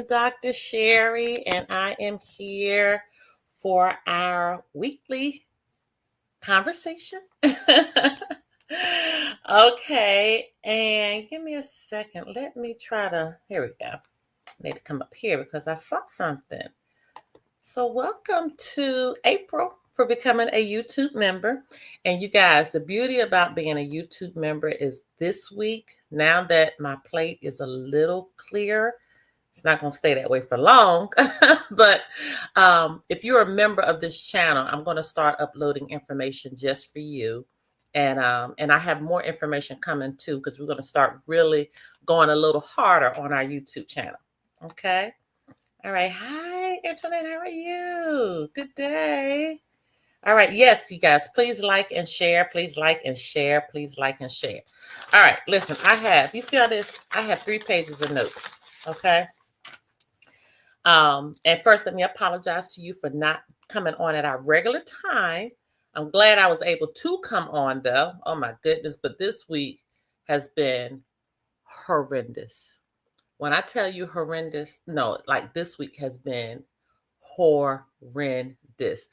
Dr. Sherry, and I am here for our weekly conversation. Okay, and give me a second. Let me try to. Here we go. Need to come up here because I saw something. So, welcome to April for becoming a YouTube member. And you guys, the beauty about being a YouTube member is this week, now that my plate is a little clearer, it's not going to stay that way for long. But if you're a member of this channel, I'm going to start uploading information just for you. And I have more information coming too, because we're going to start really going a little harder on our YouTube channel. Okay. All right. Hi, Antoinette. How are you? Good day. All right. Yes, you guys, please like and share. Please like and share. Please like and share. All right. Listen, you see all this? I have 3 pages of notes. Okay. And first, let me apologize to you for not coming on at our regular time. I'm glad I was able to come on though. Oh my goodness. But this week has been horrendous. When I tell you horrendous, no, like this week has been horrendous.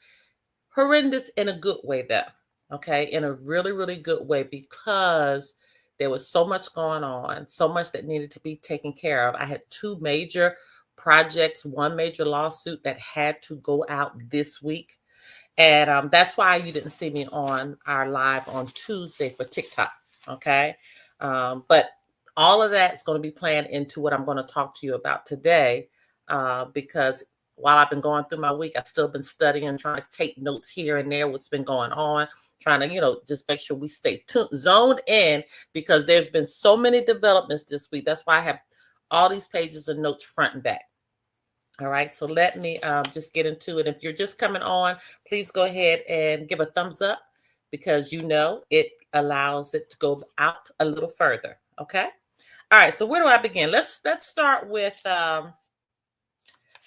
Horrendous in a good way though. Okay. In a really, really good way, because there was so much going on, so much that needed to be taken care of. I had 2 major projects, 1 major lawsuit that had to go out this week. And that's why you didn't see me on our live on Tuesday for TikTok. Okay. But all of that is going to be planned into what I'm going to talk to you about today, because while I've been going through my week, I've still been studying and trying to take notes here and there, what's been going on, trying to, just make sure we stay zoned in, because there's been so many developments this week. That's why I have all these pages of notes front and back. All right, so let me just get into it. If you're just coming on, please go ahead and give a thumbs up, because it allows it to go out a little further. Okay. All right, so where do I begin? Let's start with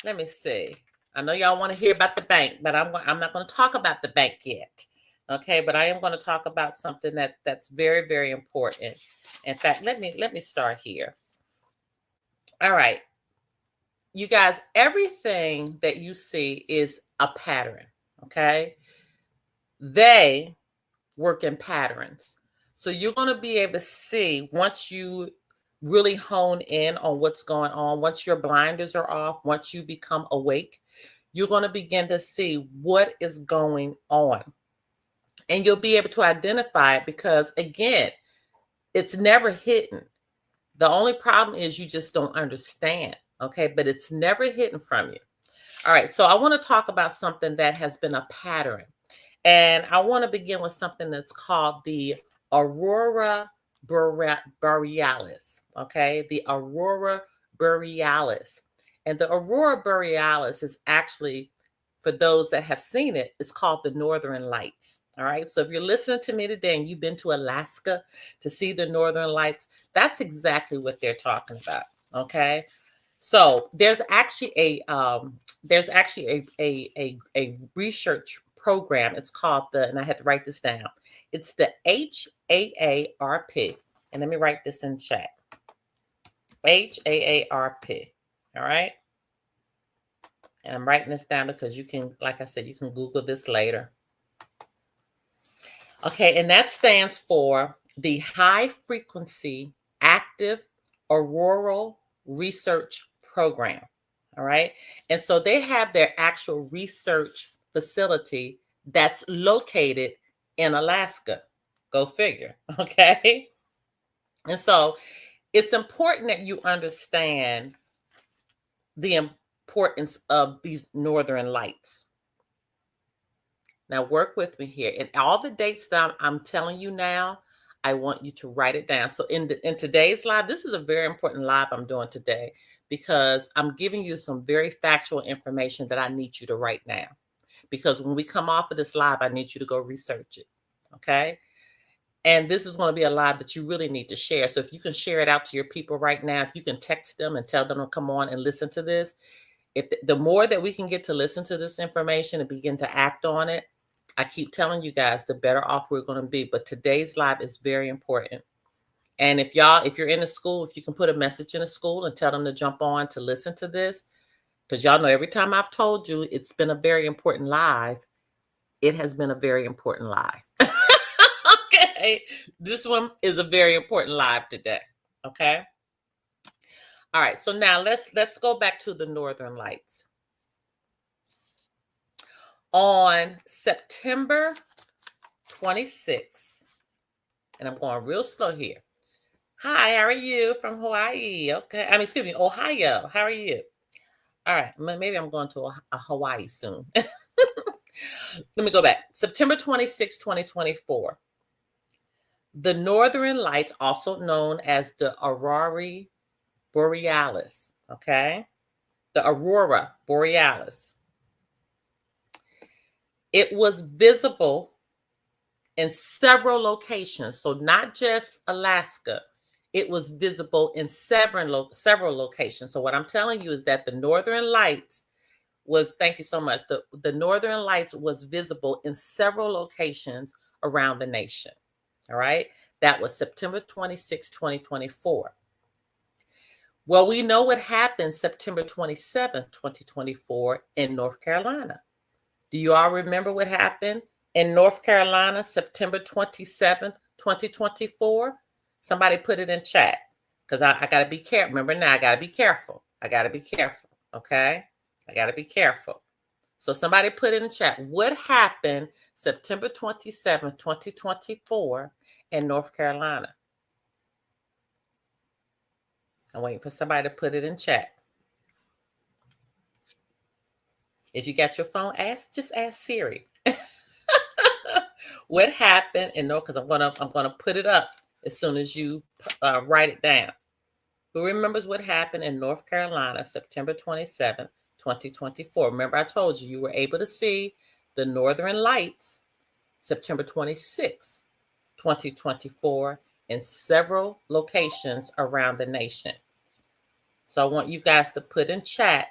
let me see. I know y'all want to hear about the bank, but I'm not going to talk about the bank yet. Okay, but I am going to talk about something that's very, very important. In fact, let me start here. All right. You guys, everything that you see is a pattern. Okay. They work in patterns. So you're going to be able to see, once you really hone in on what's going on, once your blinders are off, once you become awake, you're going to begin to see what is going on. And you'll be able to identify it, because again, it's never hidden. The only problem is you just don't understand. Okay. But it's never hidden from you. All right. So I want to talk about something that has been a pattern. And I want to begin with something that's called the Aurora Borealis. Okay. The Aurora Borealis. And the Aurora Borealis is actually, for those that have seen it, it's called the Northern Lights. All right. So if you're listening to me today and you've been to Alaska to see the Northern Lights, that's exactly what they're talking about. Okay. So there's actually a research program. It's called and I had to write this down. It's the HAARP. And let me write this in chat. HAARP. All right. And I'm writing this down because you can, like I said, you can Google this later. Okay. And that stands for the High Frequency Active Auroral Research Program. All right. And so they have their actual research facility that's located in Alaska. Go figure. Okay. And so it's important that you understand the importance of these Northern Lights. Now work with me here. And all the dates that I'm telling you now, I want you to write it down. So in today's live, this is a very important live I'm doing today, because I'm giving you some very factual information that I need you to write down. Because when we come off of this live, I need you to go research it. Okay. And this is going to be a live that you really need to share. So if you can share it out to your people right now, if you can text them and tell them to come on and listen to this, the more that we can get to listen to this information and begin to act on it, I keep telling you guys, the better off we're going to be. But today's live is very important. And if you're in a school, if you can put a message in a school and tell them to jump on to listen to this, because y'all know every time I've told you it's been a very important live, it has been a very important live. Okay. This one is a very important live today. Okay. All right. So now let's go back to the Northern Lights. On September 26th, and I'm going real slow here. Hi, how are you from Hawaii? Okay. Excuse me, Ohio. How are you? All right. Maybe I'm going to a Hawaii soon. Let me go back. September 26, 2024. The Northern Lights, also known as the Aurora Borealis, okay? The Aurora Borealis. It was visible in several locations, so not just Alaska. It was visible in several locations. So what I'm telling you is that the Northern Lights was, thank you so much, the Northern Lights was visible in several locations around the nation. All right. That was September 26, 2024. Well, we know what happened September 27th, 2024 in North Carolina. Do you all remember what happened in North Carolina, September 27th, 2024? Somebody put it in chat because I got to be careful. Remember now, I got to be careful. I got to be careful. Okay. I got to be careful. So somebody put it in chat. What happened September 27th, 2024 in North Carolina? I'm waiting for somebody to put it in chat. If you got your phone, just ask Siri. What happened in North? Because I'm gonna put it up as soon as you write it down. Who remembers what happened in North Carolina, September 27th, 2024? Remember, I told you you were able to see the Northern Lights September 26th, 2024 in several locations around the nation. So I want you guys to put in chat,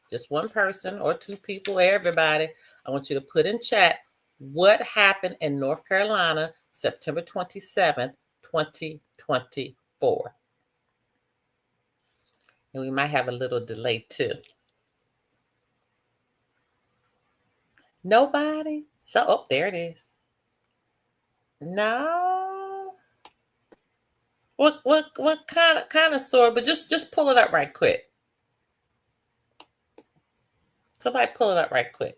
just one person or two people, everybody. I want you to put in chat what happened in North Carolina, September 27th, 2024. And we might have a little delay too. Nobody? So, oh, there it is. No. What kind of sword? But just pull it up right quick. Somebody pull it up right quick.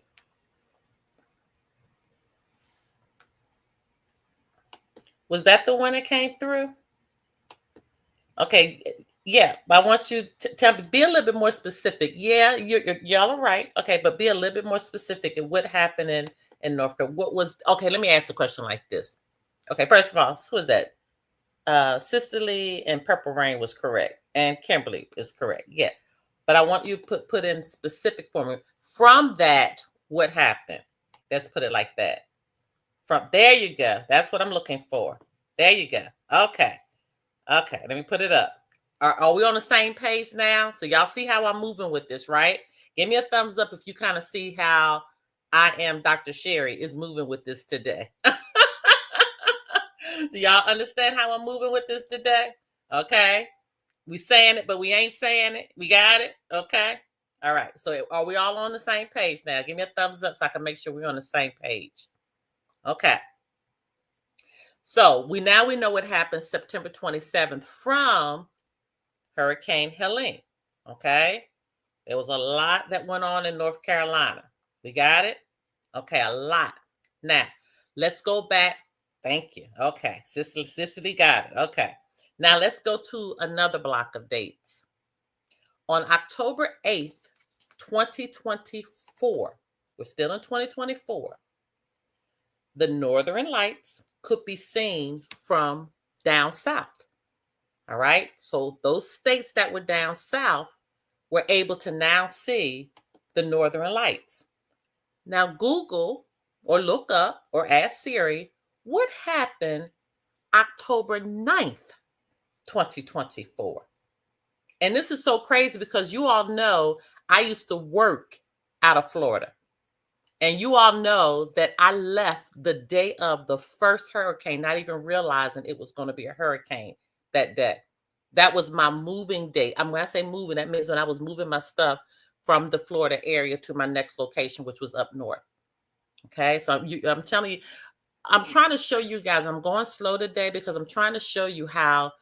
Was that the one that came through? Okay, yeah, but I want you to tell me, be a little bit more specific. Yeah, y'all are right. Okay, but be a little bit more specific in what happened in North Carolina. What was, okay, let me ask the question like this. Okay, first of all, who was that? Cicely and Purple Rain was correct. And Kimberly is correct. Yeah. But I want you to put in specific for me. From that, what happened? Let's put it like that. From there you go. That's what I'm looking for. There you go. Okay. Okay, let me put it up. Are we on the same page now? So y'all see how I'm moving with this, right? Give me a thumbs up if you kind of see how I am Dr. Sherry is moving with this today. Do y'all understand how I'm moving with this today? Okay. We saying it, but we ain't saying it. We got it? Okay. All right. So are we all on the same page now? Give me a thumbs up so I can make sure we're on the same page. Okay. So we know what happened September 27th from Hurricane Helene. Okay. There was a lot that went on in North Carolina. We got it? Okay, a lot. Now, let's go back. Thank you. Okay, Cicely got it. Okay. Now let's go to another block of dates. On October 8th, 2024, we're still in 2024, the Northern Lights could be seen from down south. All right. So those states that were down south were able to now see the Northern Lights. Now Google or look up or ask Siri, what happened October 9th, 2024? And this is so crazy because you all know I used to work out of Florida. And you all know that I left the day of the first hurricane, not even realizing it was going to be a hurricane. that day. That was my moving date. When I say moving, that means when I was moving my stuff from the Florida area to my next location, which was up north. Okay, so I'm telling you, I'm trying to show you guys, I'm going slow today because I'm trying to show you how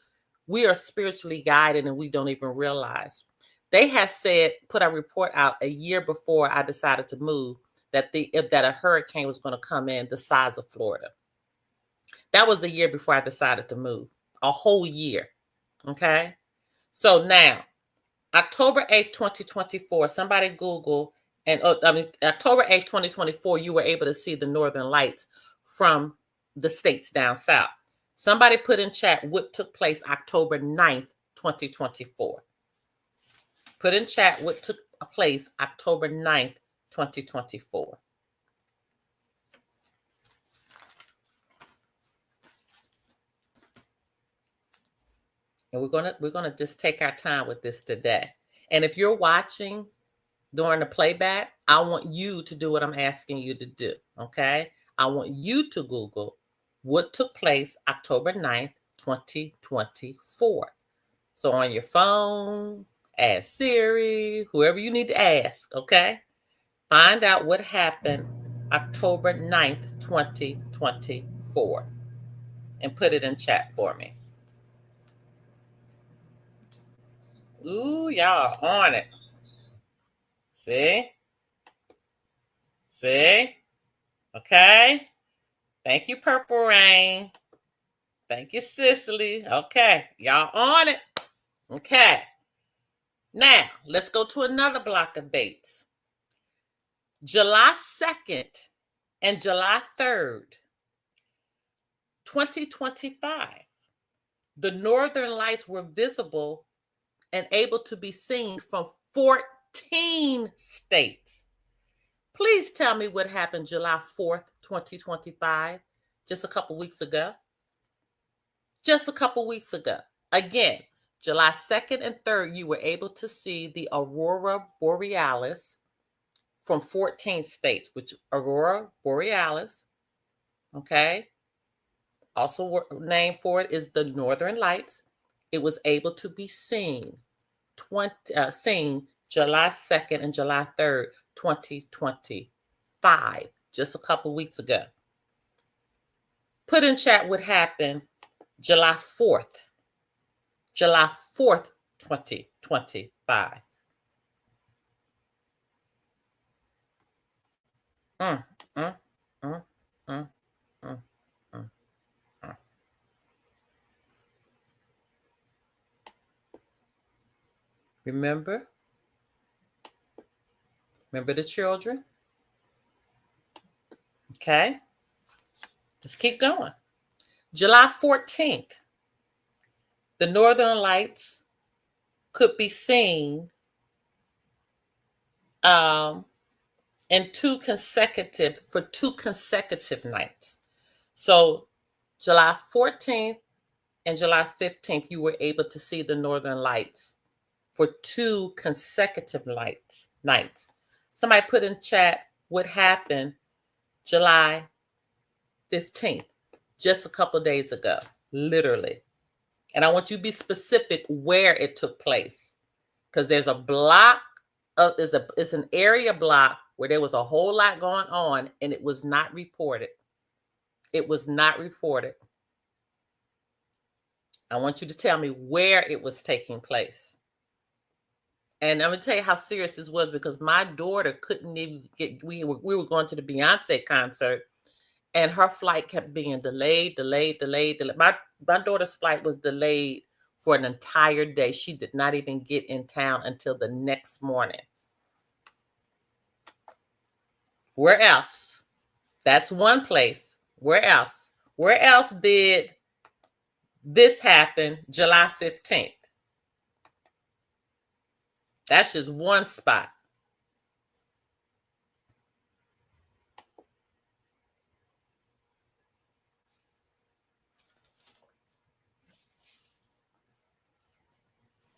we are spiritually guided and we don't even realize. They had said, put a report out a year before I decided to move, that a hurricane was going to come in the size of Florida. That was a year before I decided to move, a whole year. Okay. So now, October 8th, 2024, somebody Google, and October 8th, 2024, you were able to see the northern lights from the states down south. Somebody put in chat what took place October 9th, 2024. Put in chat what took place October 9th, 2024. And we're gonna just take our time with this today. And if you're watching during the playback, I want you to do what I'm asking you to do. Okay. I want you to Google what took place October 9th, 2024. So on your phone, ask Siri, whoever you need to ask, okay? Find out what happened October 9th, 2024. And put it in chat for me. Ooh, y'all on it. See? See? Okay. Thank you, Purple Rain. Thank you, Cicely. Okay. Y'all on it. Okay. Now, let's go to another block of dates. July 2nd and July 3rd, 2025. The northern lights were visible and able to be seen from 14 states. Please tell me what happened July 4th, 2025, just a couple weeks ago. Just a couple weeks ago. Again, July 2nd and 3rd, you were able to see the Aurora Borealis from 14 states, which Aurora Borealis, okay, also name for it is the Northern Lights. It was able to be seen seen July 2nd and July 3rd, 2025, just a couple weeks ago. Put in chat what happened July 4th, 2025. Mm, mm, mm, mm, mm, mm, mm. Remember the children? Okay. Let's keep going. July 14th, the Northern Lights could be seen for two consecutive nights. So July 14th and July 15th, you were able to see the Northern Lights for two consecutive nights. Somebody put in chat what happened July 15th, just a couple days ago, literally. And I want you to be specific where it took place, because there's a block of it's an area block where there was a whole lot going on and it was not reported. It was not reported. I want you to tell me where it was taking place. And I'm gonna tell you how serious this was, because my daughter couldn't even get. We were going to the Beyonce concert, and her flight kept being delayed. My daughter's flight was delayed for an entire day. She did not even get in town until the next morning. Where else? That's one place. Where else? Where else did this happen July 15th? That's just one spot.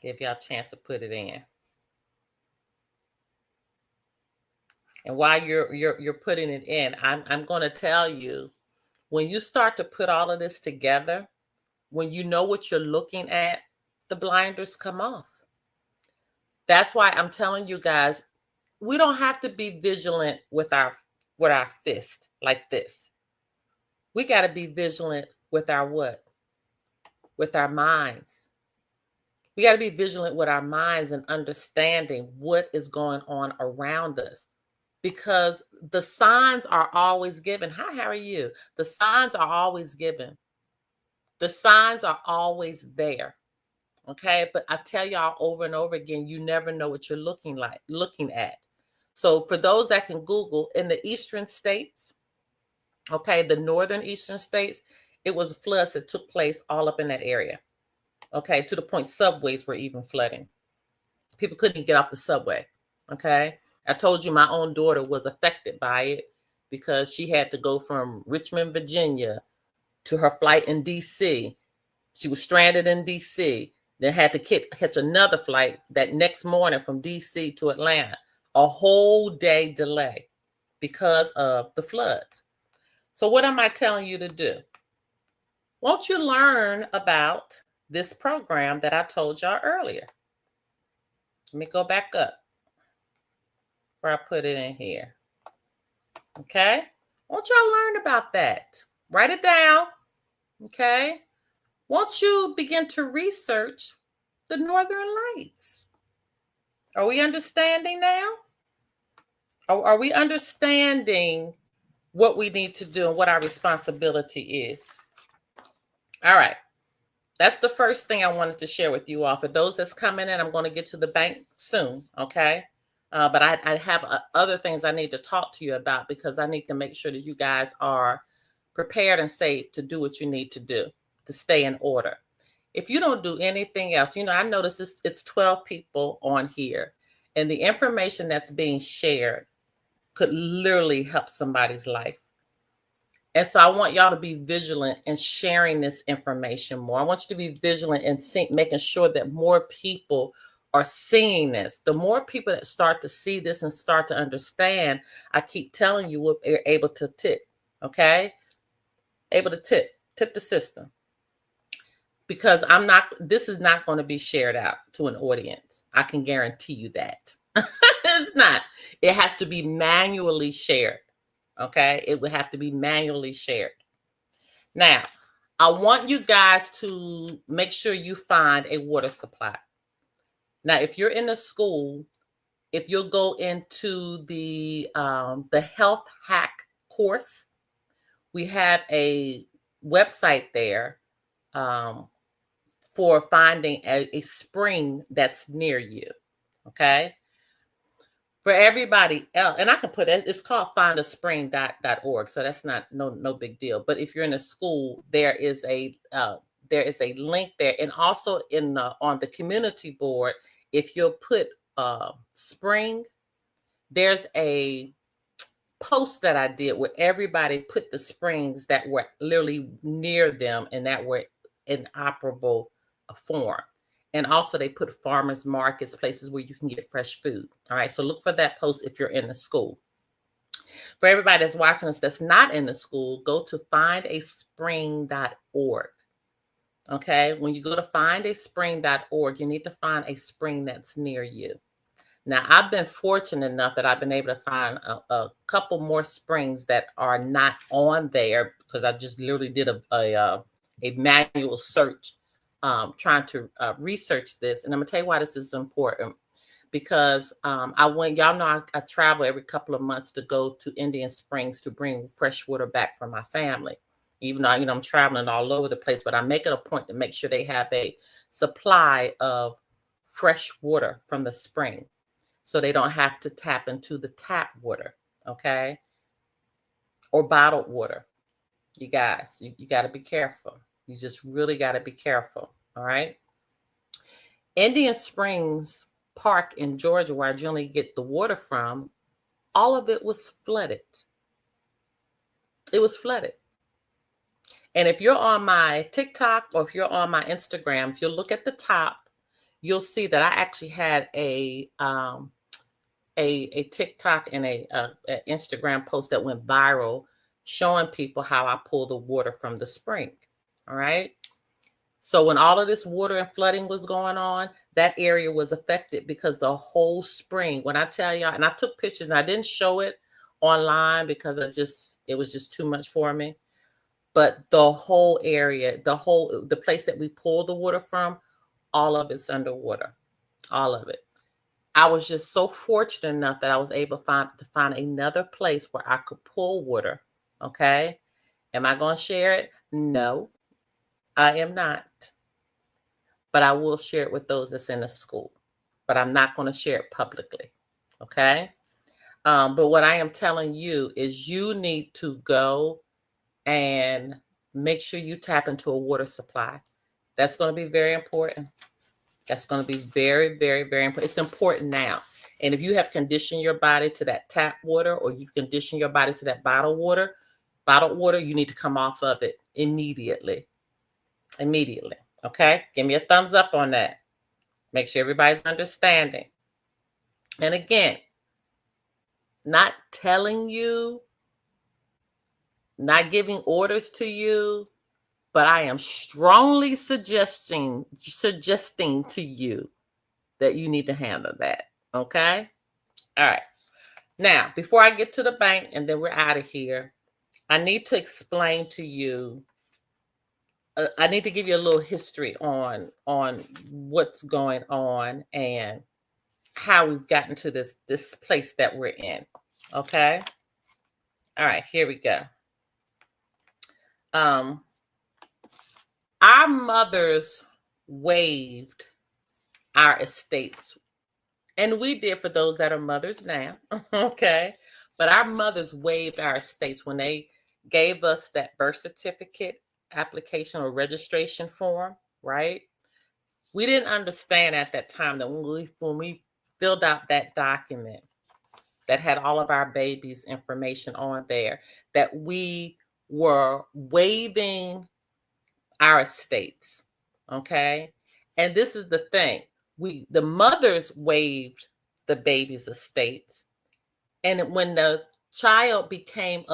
Give y'all a chance to put it in. And while you're putting it in, I'm going to tell you, when you start to put all of this together, when you know what you're looking at, the blinders come off. That's why I'm telling you guys, we don't have to be vigilant with our fist like this. We got to be vigilant with our what? With our minds. We got to be vigilant with our minds and understanding what is going on around us, because the signs are always given. Hi, how are you? The signs are always given. The signs are always there. Okay. But I tell y'all over and over again, you never know what you're looking at. So for those that can Google, in the eastern states, okay, the northern eastern states, it was floods that took place all up in that area. Okay, to the point subways were even flooding. People couldn't get off the subway. Okay, I told you my own daughter was affected by it because she had to go from Richmond, Virginia to her flight in DC. She was stranded in DC, then had to catch another flight that next morning from DC to Atlanta. A whole day delay because of the floods. So what am I telling you to do? Won't you learn about this program that I told y'all earlier? Let me go back up where I put it in here. Okay? Won't y'all learn about that? Write it down. Okay? Won't you begin to research the Northern Lights? Are we understanding now? Are we understanding what we need to do and what our responsibility is? All right. That's the first thing I wanted to share with you all. For those that's coming in, I'm going to get to the bank soon, okay? But I have other things I need to talk to you about, because I need to make sure that you guys are prepared and safe to do what you need to do to stay in order. If you don't do anything else, I notice it's 12 people on here, and the information that's being shared could literally help somebody's life. And so I want y'all to be vigilant in sharing this information more. I want you to be vigilant in making sure that more people are seeing this. The more people that start to see this and start to understand, I keep telling you, we're able to tip, okay? Able to tip the system. Because this is not going to be shared out to an audience. I can guarantee you that. It's not. It has to be manually shared. Okay, it would have to be manually shared. Now, I want you guys to make sure you find a water supply. Now, if you're in a school, if you'll go into the health hack course, we have a website there for finding a spring that's near you. Okay. For everybody else, and I can put it, it's called findaspring.org. So that's no big deal. But if you're in a school, there is a link there. And also on the community board, if you'll put spring, there's a post that I did where everybody put the springs that were literally near them and that were in operable form. And also they put farmers markets, places where you can get fresh food. All right. So look for that post if you're in the school. For everybody that's watching us that's not in the school, go to findaspring.org. Okay. When you go to findaspring.org, you need to find a spring that's near you. Now, I've been fortunate enough that I've been able to find a couple more springs that are not on there, because I just literally did a manual search trying to research this. And I'm going to tell you why this is important. Because y'all know I travel every couple of months to go to Indian Springs to bring fresh water back for my family. Even though, I'm traveling all over the place, but I make it a point to make sure they have a supply of fresh water from the spring, so they don't have to tap into the tap water, okay? Or bottled water. You guys, you got to be careful. You just really got to be careful, all right? Indian Springs Park in Georgia, where I generally get the water from, all of it was flooded. It was flooded. And if you're on my TikTok or if you're on my Instagram, if you look at the top, you'll see that I actually had a TikTok and a Instagram post that went viral showing people how I pull the water from the spring. All right. So when all of this water and flooding was going on, that area was affected because the whole spring, when I tell y'all, and I took pictures and I didn't show it online because it was just too much for me. But the whole area, the place that we pulled the water from, all of it's underwater, all of it. I was just so fortunate enough that I was able to find another place where I could pull water. Okay. Am I going to share it? No, I am not. But I will share it with those that's in the school. But I'm not going to share it publicly. Okay. But what I am telling you is you need to go and make sure you tap into a water supply. That's going to be very important. That's going to be very, very, very important. It's important now. And if you have conditioned your body to that tap water, or you condition your body to that bottled water, you need to come off of it immediately. Immediately. Okay? Give me a thumbs up on that. Make sure everybody's understanding. And again, not telling you, not giving orders to you, but I am strongly suggesting to you that you need to handle that. Okay? All right. Now, before I get to the bank and then we're out of here, I need to explain to you, I need to give you a little history on what's going on and how we've gotten to this place that we're in. Okay? All right, here we go. Our mothers waived our estates. And we did for those that are mothers now. Okay. But our mothers waived our estates when they gave us that birth certificate application or registration form, right? We didn't understand at that time that when we filled out that document that had all of our babies' information on there, that we were waiving our estates. Okay. And this is the thing. The mothers waived the baby's estates. And when the child became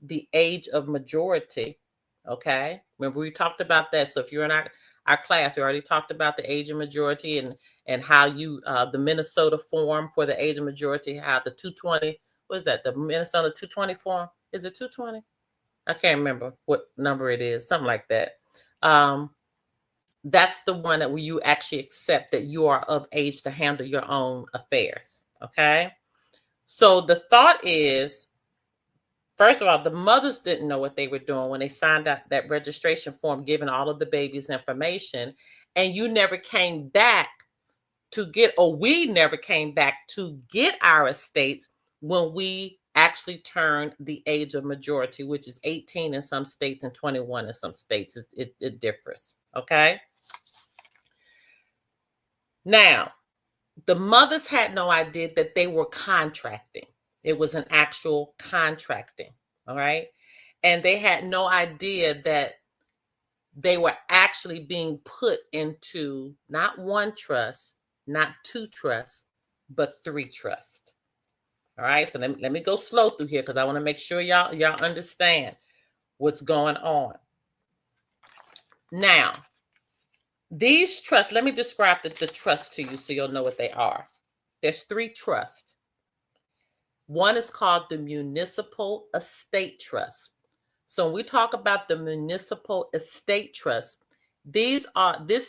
the age of majority. Okay. Remember, we talked about that. So if you're in our class, we already talked about the age of majority and how the Minnesota form for the age of majority, how the 220, what is that? The Minnesota 220 form? Is it 220? I can't remember what number it is, something like that. That's the one that where you actually accept that you are of age to handle your own affairs. Okay. So the thought is, first of all, the mothers didn't know what they were doing when they signed out that registration form, giving all of the babies' information, and you never came back we never came back to get our estates when we actually turned the age of majority, which is 18 in some states and 21 in some states. It differs. Okay. Now, the mothers had no idea that they were contracting. It was an actual contracting. All right. And they had no idea that they were actually being put into not one trust, not two trusts, but three trusts. All right. So let me go slow through here because I want to make sure y'all understand what's going on. Now, these trusts, let me describe the trust to you so you'll know what they are. There's three trusts. One is called the Municipal Estate Trust. So when we talk about the Municipal Estate Trust, this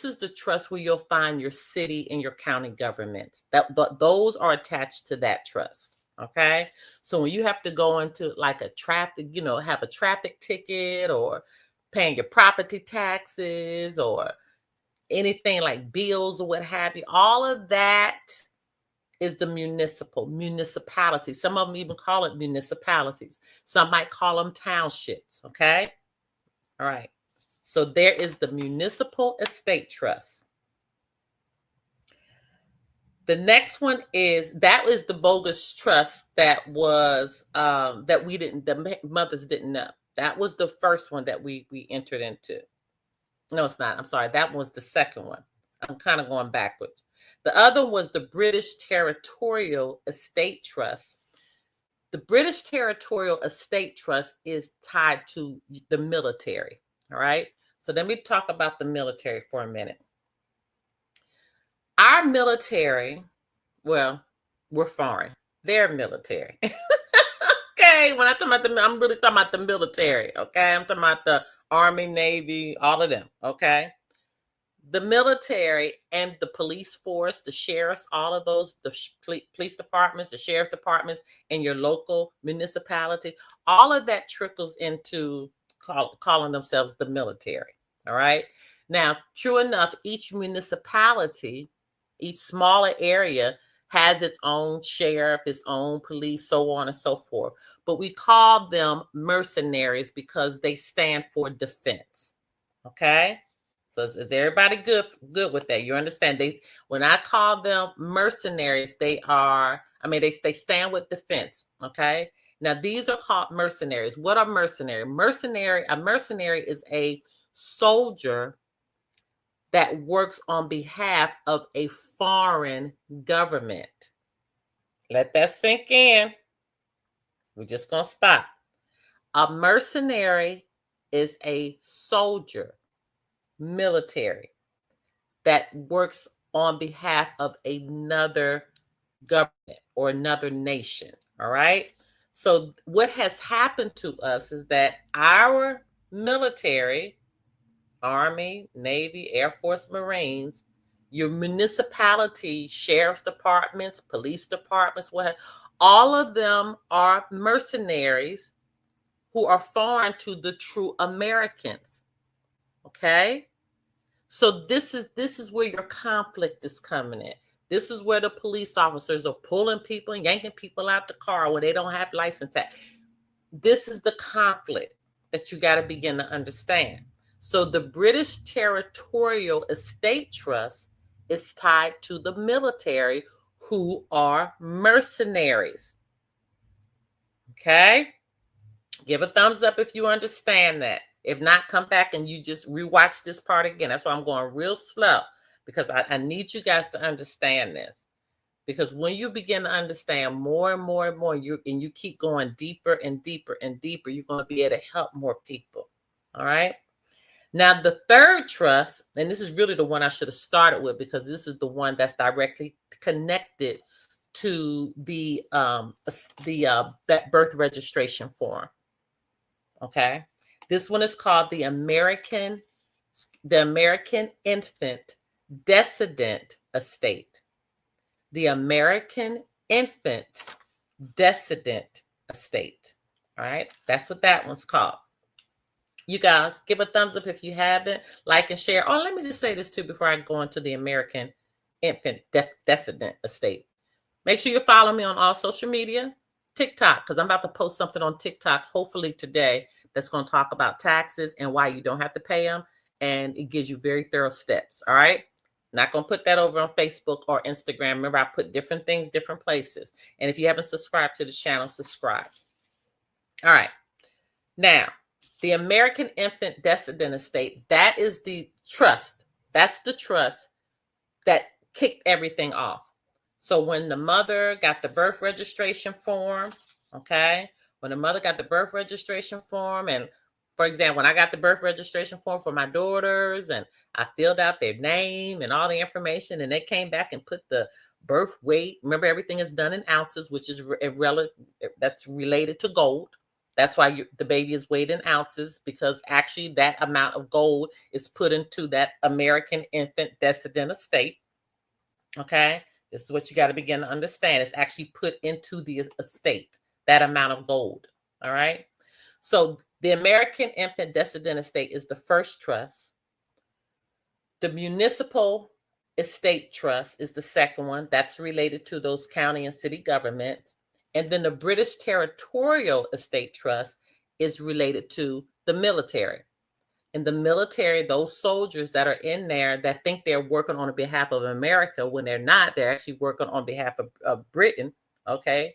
is the trust where you'll find your city and your county governments. Those are attached to that trust. Okay. So when you have to go into like a traffic, have a traffic ticket or paying your property taxes or anything like bills or what have you, all of that is the municipality. Some of them even call it municipalities. Some might call them townships. Okay. All right. So there is the Municipal Estate Trust. The next one is the bogus trust that was the mothers didn't know. That was the first one that we entered into. No, it's not. I'm sorry. That was the second one. I'm kind of going backwards. The other was the British Territorial Estate Trust. The British Territorial Estate Trust is tied to the military. All right. So let me talk about the military for a minute. Our military, well, we're foreign. They're military. Okay, when I talk about I'm really talking about the military. Okay, I'm talking about the Army, Navy, all of them. Okay, the military and the police force, the sheriffs, all of those, the police departments, the sheriff departments, in your local municipality, all of that trickles into calling themselves the military. All right. Now, true enough, each municipality, each smaller area has its own sheriff, its own police, so on and so forth. But we call them mercenaries because they stand for defense. Okay. So is everybody good with that? You understand? When I call them mercenaries, they are, I mean, they stand with defense. Okay. Now these are called mercenaries. What are mercenary? A mercenary is a soldier that works on behalf of a foreign government. Let that sink in. We're just gonna stop. A mercenary is a soldier, military, that works on behalf of another government or another nation. All right. So, what has happened to us is that our military, Army, Navy, Air Force, Marines, your municipality, sheriff's departments, police departments, all of them are mercenaries who are foreign to the true Americans. Okay. So this is where your conflict is coming in. This is where the police officers are pulling people and yanking people out the car when they don't have license tag. This is the conflict that you got to begin to understand. So the British Territorial Estate Trust is tied to the military, who are mercenaries. Okay? Give a thumbs up if you understand that. If not, come back and you just rewatch this part again. That's why I'm going real slow, because I need you guys to understand this. Because when you begin to understand more and more and more, you keep going deeper and deeper and deeper, you're going to be able to help more people. All right. Now, the third trust, and this is really the one I should have started with, because this is the one that's directly connected to that birth registration form. Okay. This one is called the American Infant Descendant Estate. The American Infant Descendant Estate. All right. That's what that one's called. You guys give a thumbs up if you haven't, like and share. Oh, let me just say this too before I go into the American Infant Descendant Estate. Make sure you follow me on all social media, TikTok, because I'm about to post something on TikTok, hopefully today, that's going to talk about taxes and why you don't have to pay them. And it gives you very thorough steps. All right. Not going to put that over on Facebook or Instagram. Remember, I put different things, different places. And if you haven't subscribed to the channel, subscribe. All right. Now, the American Infant Descendant Estate, that is the trust. That's the trust that kicked everything off. So when the mother got the birth registration form, okay, when the mother got the birth registration form, and for example, when I got the birth registration form for my daughters, and I filled out their name and all the information, and they came back and put the birth weight. Remember, everything is done in ounces, which is that's related to gold. That's why the baby is weighed in ounces, because actually that amount of gold is put into that American Infant Descendant Estate. Okay. This is what you got to begin to understand. It's actually put into the estate, that amount of gold. All right. So the American Infant Descendant Estate is the first trust. The Municipal Estate Trust is the second one. That's related to those county and city governments. And then the British Territorial Estate Trust is related to the military. In the military, those soldiers that are in there that think they're working on behalf of America, when they're not, they're actually working on behalf of Britain, okay,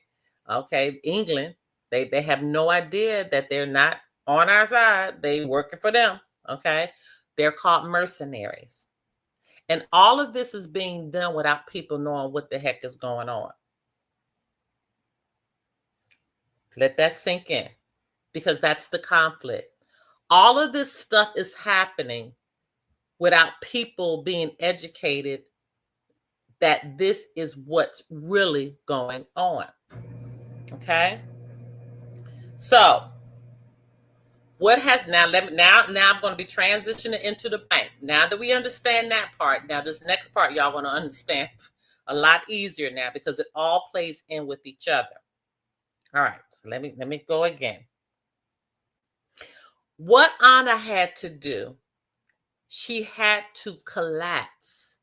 England. They have no idea that they're not on our side. They working for them, okay? They're called mercenaries. And all of this is being done without people knowing what the heck is going on. Let that sink in, because that's the conflict. All of this stuff is happening without people being educated that this is what's really going on. Okay? So, what has now I'm going to be transitioning into the bank. Now that we understand that part, now this next part y'all want to understand a lot easier now because it all plays in with each other. All right, so let me go again. What Anna had to do, she had to collapse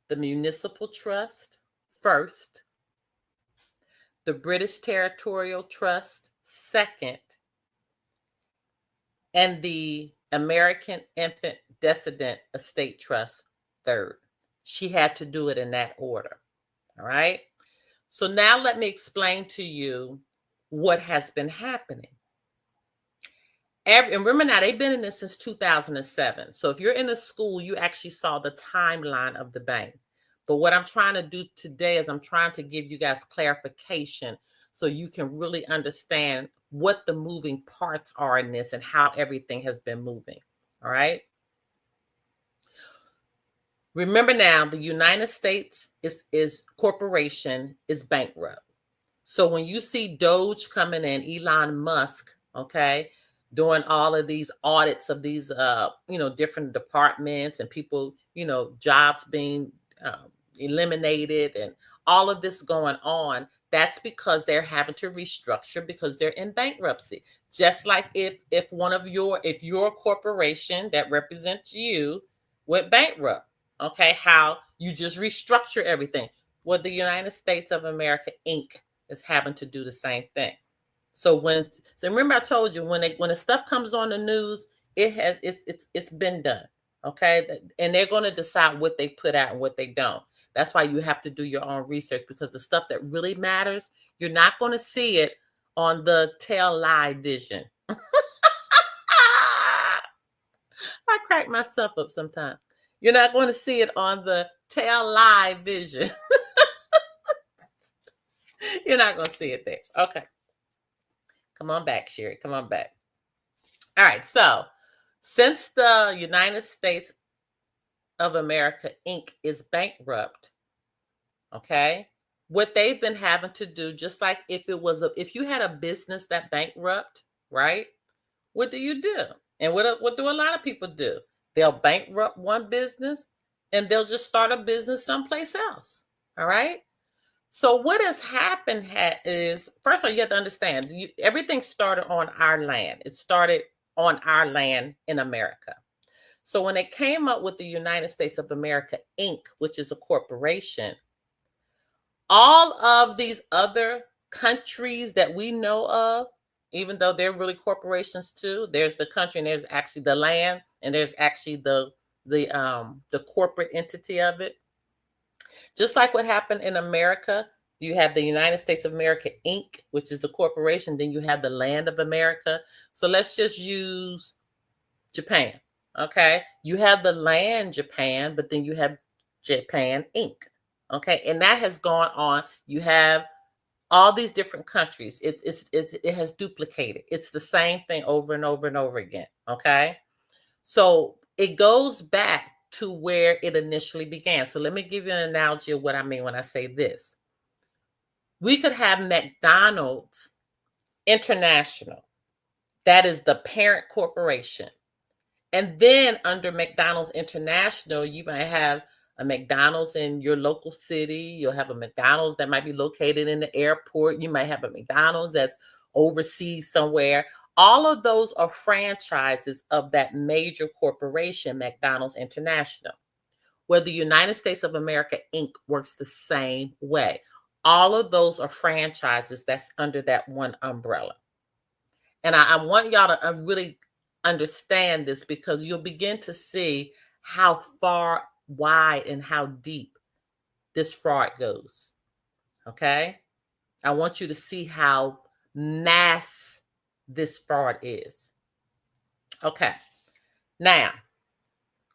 the municipal trust first, the British Territorial Trust second, and the American Infant Descendant Estate Trust third. She had to do it in that order. All right. So now let me explain to you what has been happening. And remember now, they've been in this since 2007. So if you're in a school, you actually saw the timeline of the bank. But what I'm trying to do today is I'm trying to give you guys clarification so you can really understand what the moving parts are in this and how everything has been moving. All right. Remember now, the United States is corporation is bankrupt. So when you see Doge coming in, Elon Musk, okay, doing all of these audits of these, different departments and people, jobs being eliminated and all of this going on, that's because they're having to restructure because they're in bankruptcy. Just like if your corporation that represents you went bankrupt, okay, how you just restructure everything. Well, the United States of America Inc. is having to do the same thing. So remember I told you when the stuff comes on the news, it's been done. Okay. And they're going to decide what they put out and what they don't. That's why you have to do your own research because the stuff that really matters, you're not going to see it on the television. I crack myself up sometimes. You're not going to see it on the television. You're not going to see it there. Okay. Come on back, Sherry. Come on back. All right. So since the United States of America Inc. is bankrupt, okay, what they've been having to do, just like if you had a business that bankrupt, right? What do? And what do a lot of people do? They'll bankrupt one business and they'll just start a business someplace else. All right. So what has happened is, first of all, you have to understand, everything started on our land. It started on our land in America. So when they came up with the United States of America, Inc., which is a corporation, all of these other countries that we know of, even though they're really corporations too, there's the country and there's actually the land and there's actually the corporate entity of it. Just like what happened in America, you have the United States of America, Inc., which is the corporation. Then you have the land of America. So let's just use Japan. Okay. You have the land Japan, but then you have Japan, Inc. Okay. And that has gone on. You have all these different countries. It has duplicated. It's the same thing over and over and over again. Okay. So it goes back to where it initially began. So let me give you an analogy of what I mean when I say this. We could have McDonald's International. That is the parent corporation. And then under McDonald's International, you might have a McDonald's in your local city. You'll have a McDonald's that might be located in the airport. You might have a McDonald's that's overseas somewhere. All of those are franchises of that major corporation, McDonald's International, where the United States of America, Inc. works the same way. All of those are franchises that's under that one umbrella. And I want y'all to really understand this because you'll begin to see how far, wide, and how deep this fraud goes. Okay? I want you to see how mass this fraud is. Okay. Now,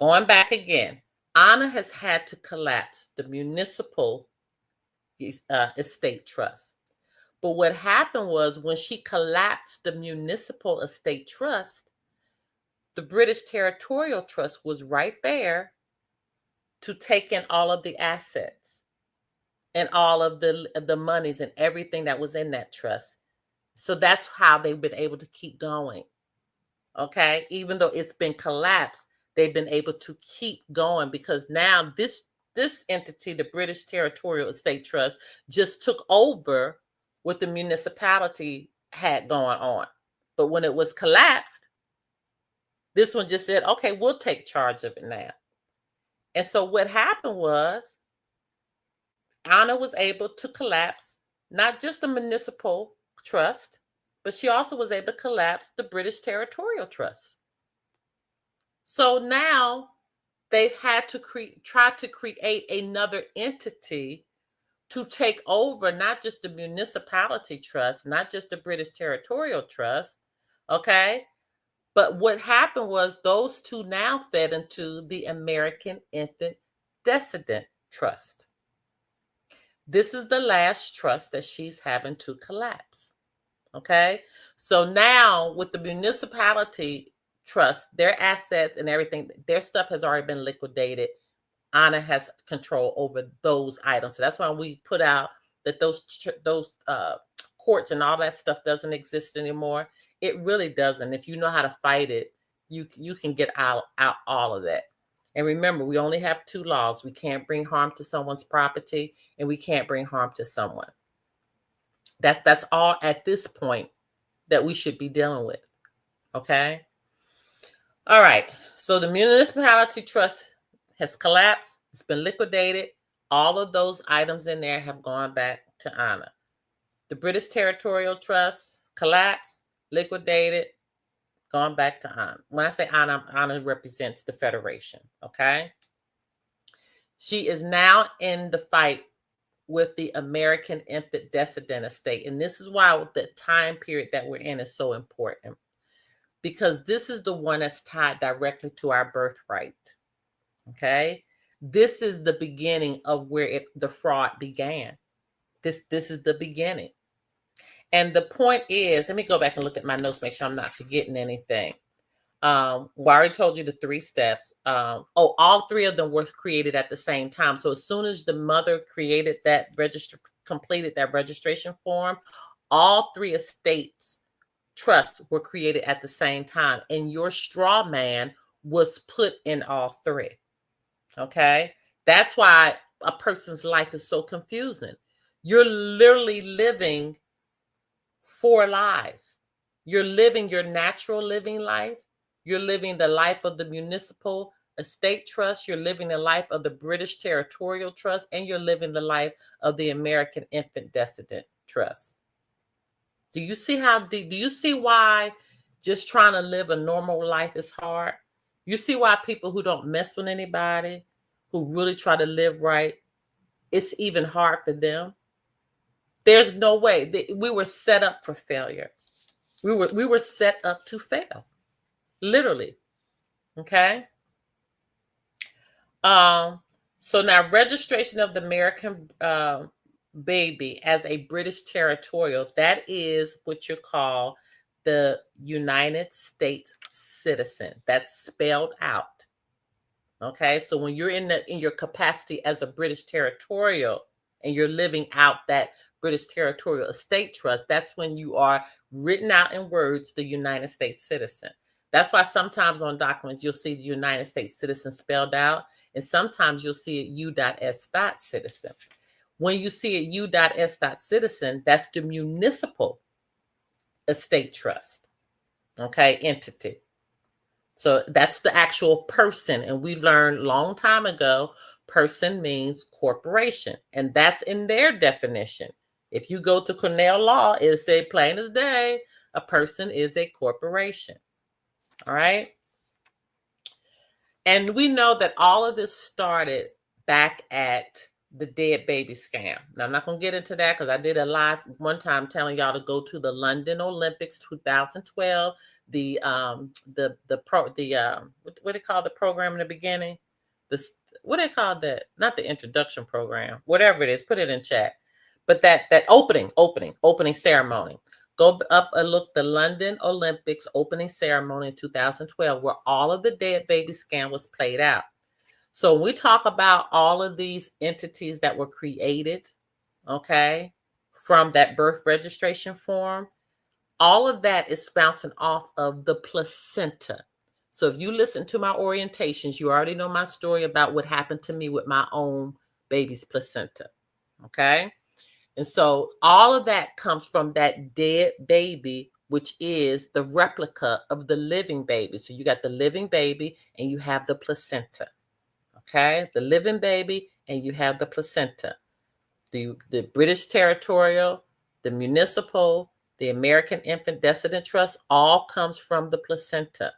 going back again, Anna has had to collapse the municipal estate trust. But what happened was when she collapsed the municipal estate trust, the British Territorial Trust was right there to take in all of the assets and all of the monies and everything that was in that trust. So that's how they've been able to keep going. Okay, even though it's been collapsed, they've been able to keep going because now this entity, the British Territorial Estate Trust, just took over what the municipality had going on. But when it was collapsed, this one just said, okay, we'll take charge of it now. And so what happened was Anna was able to collapse not just the municipal trust, but she also was able to collapse the British Territorial Trust. So now they've had to try to create another entity to take over not just the municipality trust, not just the British Territorial Trust, okay? But what happened was those two now fed into the American Infant Descendant Trust. This is the last trust that she's having to collapse. Okay. So now with the municipality trust, their assets and everything, their stuff has already been liquidated. Anna has control over those items. So that's why we put out that those courts and all that stuff doesn't exist anymore. It really doesn't. If you know how to fight it, you can get out all of that. And remember, we only have two laws. We can't bring harm to someone's property, and we can't bring harm to someone. That's all at this point that we should be dealing with. Okay. All right. So the municipality trust has collapsed. It's been liquidated. All of those items in there have gone back to Anna. The British Territorial Trust collapsed, liquidated, gone back to Anna. When I say Anna, Anna represents the Federation. Okay. She is now in the fight with the American Infant Descendant Estate. And this is why the time period that we're in is so important, because this is the one that's tied directly to our birthright. Okay. This is the beginning of where the fraud began. This is the beginning. And the point is, let me go back and look at my notes, make sure I'm not forgetting anything. Well, I already told you the 3 steps. All 3 of them were created at the same time. So as soon as the mother created that completed that registration form, all 3 estates trusts were created at the same time. And your straw man was put in all 3. Okay. That's why a person's life is so confusing. You're literally living 4 lives. You're living your natural living life. You're living the life of the municipal estate trust. You're living the life of the British Territorial Trust. And you're living the life of the American Infant Descendant Trust. Do you see do you see why just trying to live a normal life is hard? You see why people who don't mess with anybody, who really try to live right, it's even hard for them? There's no way. We were set up for failure. We were set up to fail. Literally. Okay. So now registration of the American baby as a British territorial, that is what you call the United States citizen. That's spelled out. Okay. So when you're in your capacity as a British territorial and you're living out that British Territorial Estate Trust, that's when you are written out in words, the United States citizen. That's why sometimes on documents, you'll see the United States citizen spelled out, and sometimes you'll see it U.S. citizen. When you see it U.S. citizen, that's the municipal estate trust, okay, entity. So that's the actual person. And we learned a long time ago, person means corporation, and that's in their definition. If you go to Cornell Law, it'll say plain as day, a person is a corporation. All right. And we know that all of this started back at the dead baby scam. Now, I'm not going to get into that because I did a live one time telling y'all to go to the London Olympics 2012. What do they call the program in the beginning? What do they call that? Not the introduction program, whatever it is, put it in chat. But that opening ceremony. Go up and look the London Olympics opening ceremony in 2012, where all of the dead baby scan was played out. So when we talk about all of these entities that were created, okay, from that birth registration form, all of that is bouncing off of the placenta. So if you listen to my orientations, you already know my story about what happened to me with my own baby's placenta. Okay. And so all of that comes from that dead baby, which is the replica of the living baby. So you got the living baby and you have the placenta. Okay. The living baby and you have the placenta. The British territorial, the municipal, the American Infant Descendant Trust all comes from the placenta.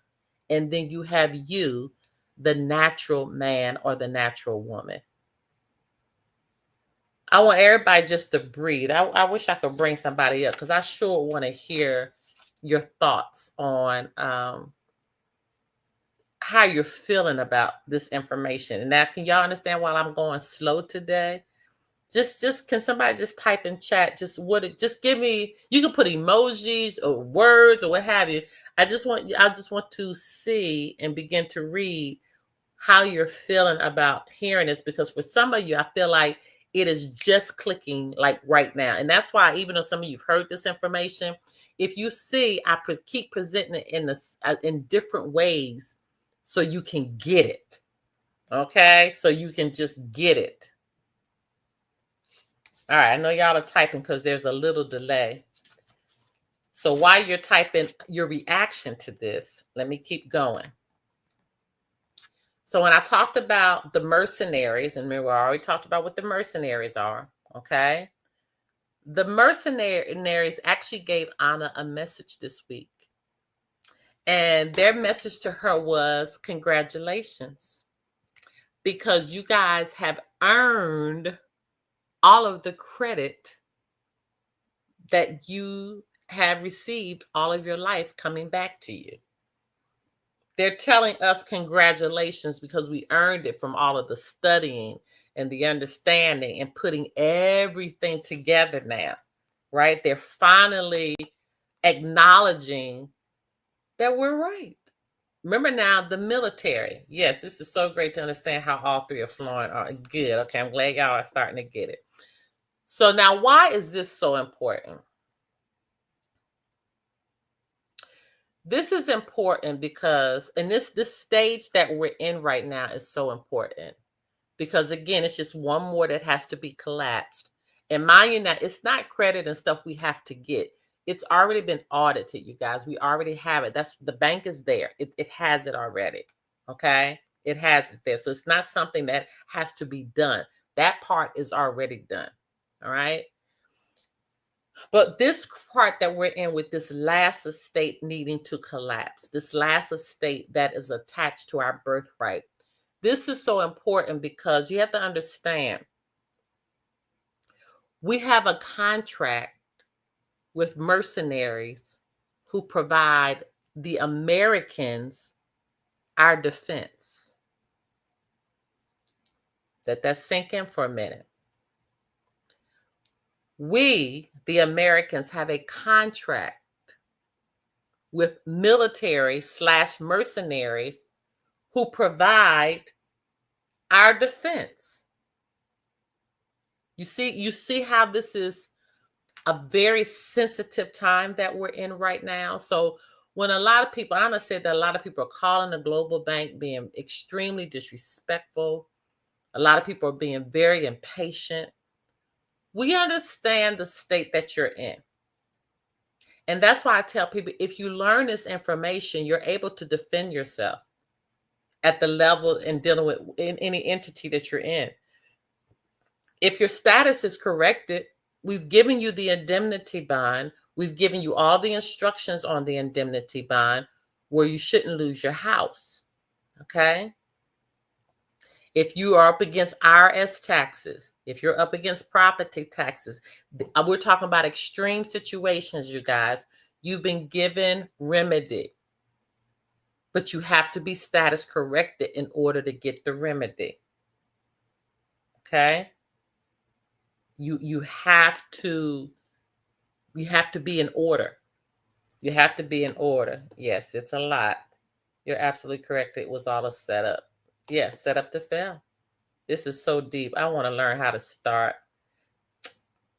And then you have you, the natural man or the natural woman. I want everybody just to breathe. I wish I could bring somebody up because I sure want to hear your thoughts on how you're feeling about this information. And now, can y'all understand why I'm going slow today? Just can somebody just type in chat just give me, you can put emojis or words or what have you. I just want to see and begin to read how you're feeling about hearing this, because for some of you I feel like it is just clicking like right now. And that's why, even though some of you've heard this information, if you see I keep presenting it in different ways so you can get it. Okay? So you can just get it. All right, I know y'all are typing because there's a little delay. So while you're typing your reaction to this, let me keep going. So when I talked about the mercenaries, and remember, I already talked about what the mercenaries are, okay? The mercenaries actually gave Anna a message this week. And their message to her was, congratulations, because you guys have earned all of the credit that you have received all of your life coming back to you. They're telling us congratulations because we earned it from all of the studying and the understanding and putting everything together now, right? They're finally acknowledging that we're right. Remember now, the military. Yes, this is so great to understand how all three are flowing. Good. Okay, I'm glad y'all are starting to get it. So now, why is this so important? This is important because, and this stage that we're in right now is so important because, again, it's just one more that has to be collapsed. And mind you, that it's not credit and stuff we have to get. It's already been audited, you guys. We already have it. That's, the bank is there. It has it already. Okay, it has it there. So it's not something that has to be done. That part is already done. All right. But this part that we're in with this last estate needing to collapse, this last estate that is attached to our birthright, this is so important because you have to understand, we have a contract with mercenaries who provide the Americans our defense. Let that sink in for a minute. We, the Americans, have a contract with military/mercenaries who provide our defense. You see how this is a very sensitive time that we're in right now. So when a lot of people, Anna said that a lot of people are calling the global bank being extremely disrespectful. A lot of people are being very impatient. We understand the state that you're in. And that's why I tell people, if you learn this information, you're able to defend yourself at the level in dealing with in any entity that you're in. If your status is corrected, we've given you the indemnity bond. We've given you all the instructions on the indemnity bond where you shouldn't lose your house. Okay? If you are up against IRS taxes, if you're up against property taxes, we're talking about extreme situations, you guys. You've been given remedy, but you have to be status corrected in order to get the remedy. Okay? You have to be in order. You have to be in order. Yes, it's a lot. You're absolutely correct. It was all a setup. Yeah, set up to fail. This is so deep. I want to learn how to start.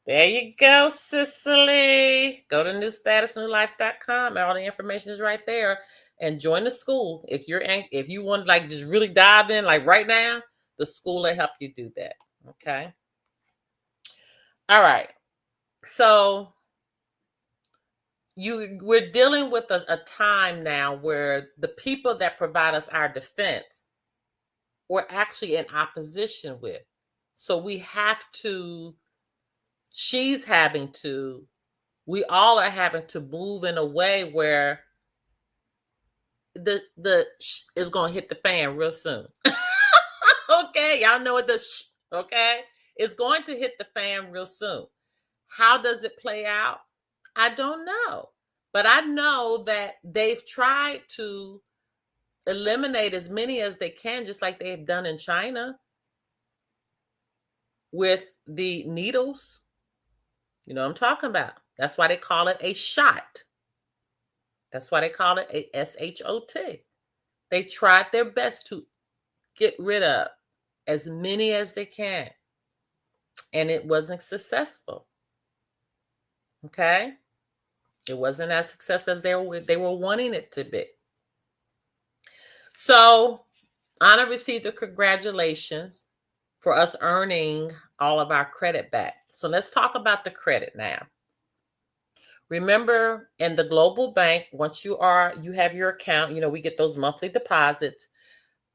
There you go, Cicely. Go to newstatusnewlife.com. All the information is right there. And join the school. If you want to like just really dive in like right now, the school will help you do that. Okay. All right. So we're dealing with a time now where the people that provide us our defense we're actually in opposition with. So we have to, she's having to, we all are having to move in a way where the is going to hit the fan real soon. Okay, y'all know what okay? It's going to hit the fan real soon. How does it play out? I don't know. But I know that they've tried to eliminate as many as they can, just like they've done in China with the needles. You know what I'm talking about. That's why they call it a shot. That's why they call it a SHOT. They tried their best to get rid of as many as they can, and it wasn't successful. Okay? It wasn't as successful as they were wanting it to be. So, Anna received a congratulations for us earning all of our credit back. So let's talk about the credit now. Remember, in the global bank, once you have your account, we get those monthly deposits.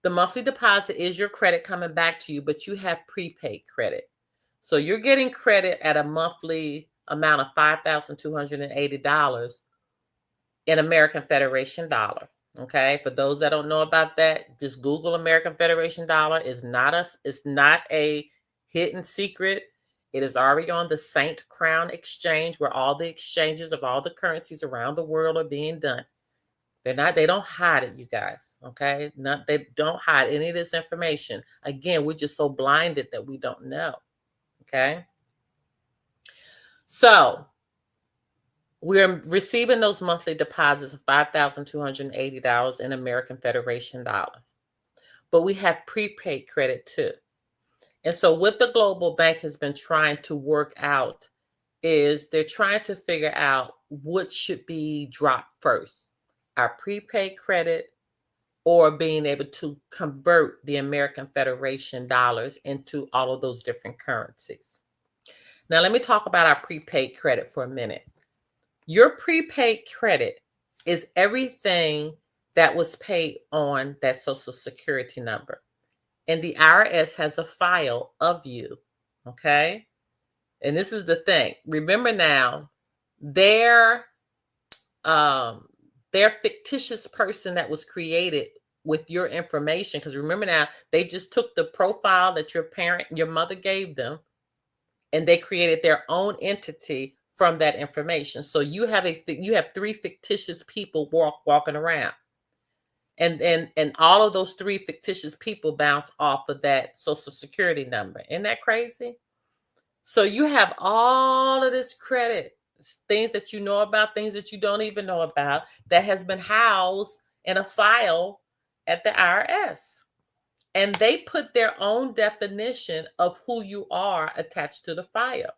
The monthly deposit is your credit coming back to you, but you have prepaid credit. So you're getting credit at a monthly amount of $5,280 in American Federation dollar. Okay. For those that don't know about that, just Google American Federation dollar. It's not a hidden secret. It is already on the St. Crown Exchange, where all the exchanges of all the currencies around the world are being done. They don't hide it, you guys. Okay. They don't hide any of this information. Again, we're just so blinded that we don't know. Okay. So we're receiving those monthly deposits of $5,280 in American Federation dollars. But we have prepaid credit too. And so what the global bank has been trying to work out is they're trying to figure out what should be dropped first, our prepaid credit or being able to convert the American Federation dollars into all of those different currencies. Now, let me talk about our prepaid credit for a minute. Your prepaid credit is everything that was paid on that Social Security number. And the IRS has a file of you, okay? And this is the thing. Remember now, their fictitious person that was created with your information, because remember now, they just took the profile that your mother gave them, and they created their own entity from that information. So you have three fictitious people walking around. And all of those three fictitious people bounce off of that Social Security number. Isn't that crazy? So you have all of this credit, things that you know about, things that you don't even know about, that has been housed in a file at the IRS. And they put their own definition of who you are attached to the file.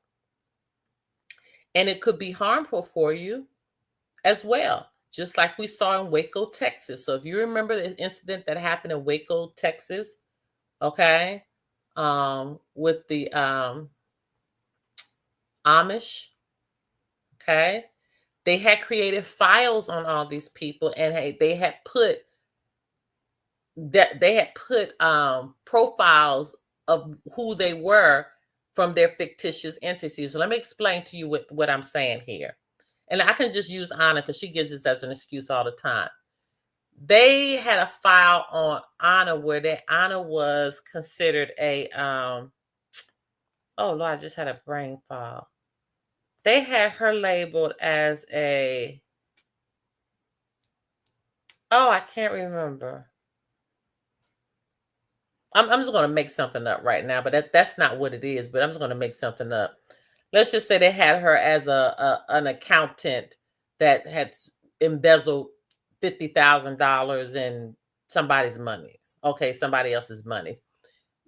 And it could be harmful for you as well, just like we saw in Waco, Texas. So if you remember the incident that happened in Waco, Texas, okay, with the Amish, okay, they had created files on all these people, and they had put profiles of who they were from their fictitious entities. So let me explain to you what I'm saying here. And I can just use Anna because she gives this as an excuse all the time. They had a file on Anna where Anna was considered a oh Lord, I just had a brain fog. They had her labeled as I can't remember. I'm just going to make something up right now, but that's not what it is. But I'm just going to make something up. Let's just say they had her as an accountant that had embezzled $50,000 in somebody's money. Okay, somebody else's money.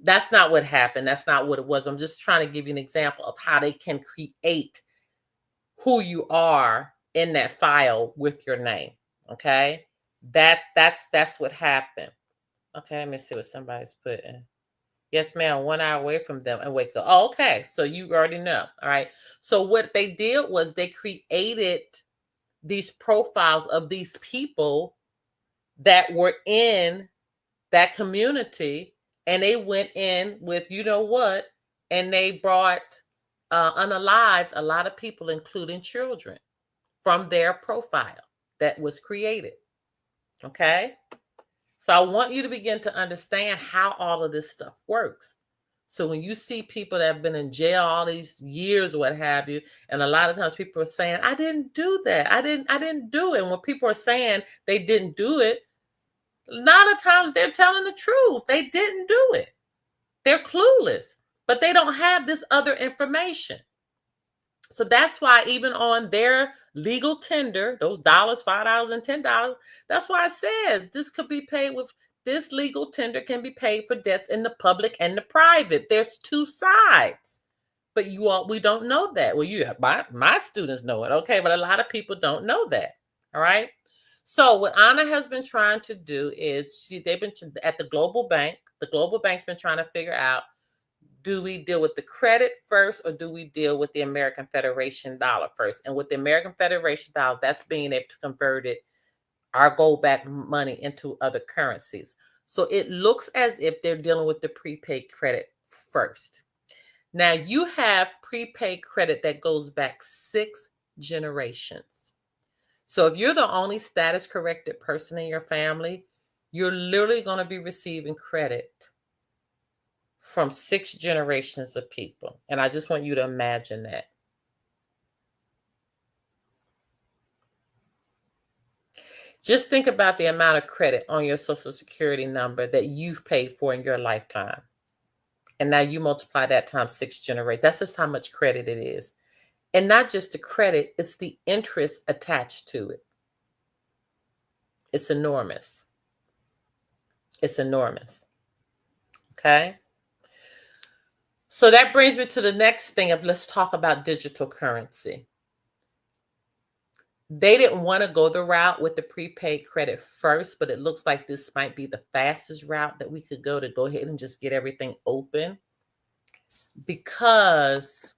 That's not what happened. That's not what it was. I'm just trying to give you an example of how they can create who you are in that file with your name. Okay, that's what happened. Okay, let me see what somebody's putting. Yes, ma'am. 1 hour away from them and wake up. Oh, okay. So you already know. All right. So what they did was they created these profiles of these people that were in that community, and they went in with, you know what, and they brought unalived a lot of people, including children, from their profile that was created. Okay. So I want you to begin to understand how all of this stuff works. So when you see people that have been in jail all these years, what have you, and a lot of times people are saying, I didn't do that. I didn't do it. And when people are saying they didn't do it, a lot of times they're telling the truth. They didn't do it. They're clueless, but they don't have this other information. So that's why even on their legal tender, those dollars, $5 and $10, that's why it says this could be paid with, this legal tender can be paid for debts in the public and the private. There's two sides. But we don't know that. Well, my students know it, okay, but a lot of people don't know that. All right. So what Anna has been trying to do is they've been at the global bank. The global bank's been trying to figure out, do we deal with the credit first or do we deal with the American Federation dollar first? And with the American Federation dollar, that's being able to convert it, our gold back money, into other currencies. So it looks as if they're dealing with the prepaid credit first. Now you have prepaid credit that goes back 6 generations. So if you're the only status corrected person in your family, you're literally going to be receiving credit from 6 generations of people. And I just want you to imagine that. Just think about the amount of credit on your Social Security number that you've paid for in your lifetime. And now you multiply that times 6 generations. That's just how much credit it is. And not just the credit, it's the interest attached to it. It's enormous. It's enormous. Okay? So that brings me to the next thing of, let's talk about digital currency. They didn't want to go the route with the prepaid credit first, but it looks like this might be the fastest route that we could go to go ahead and just get everything open, because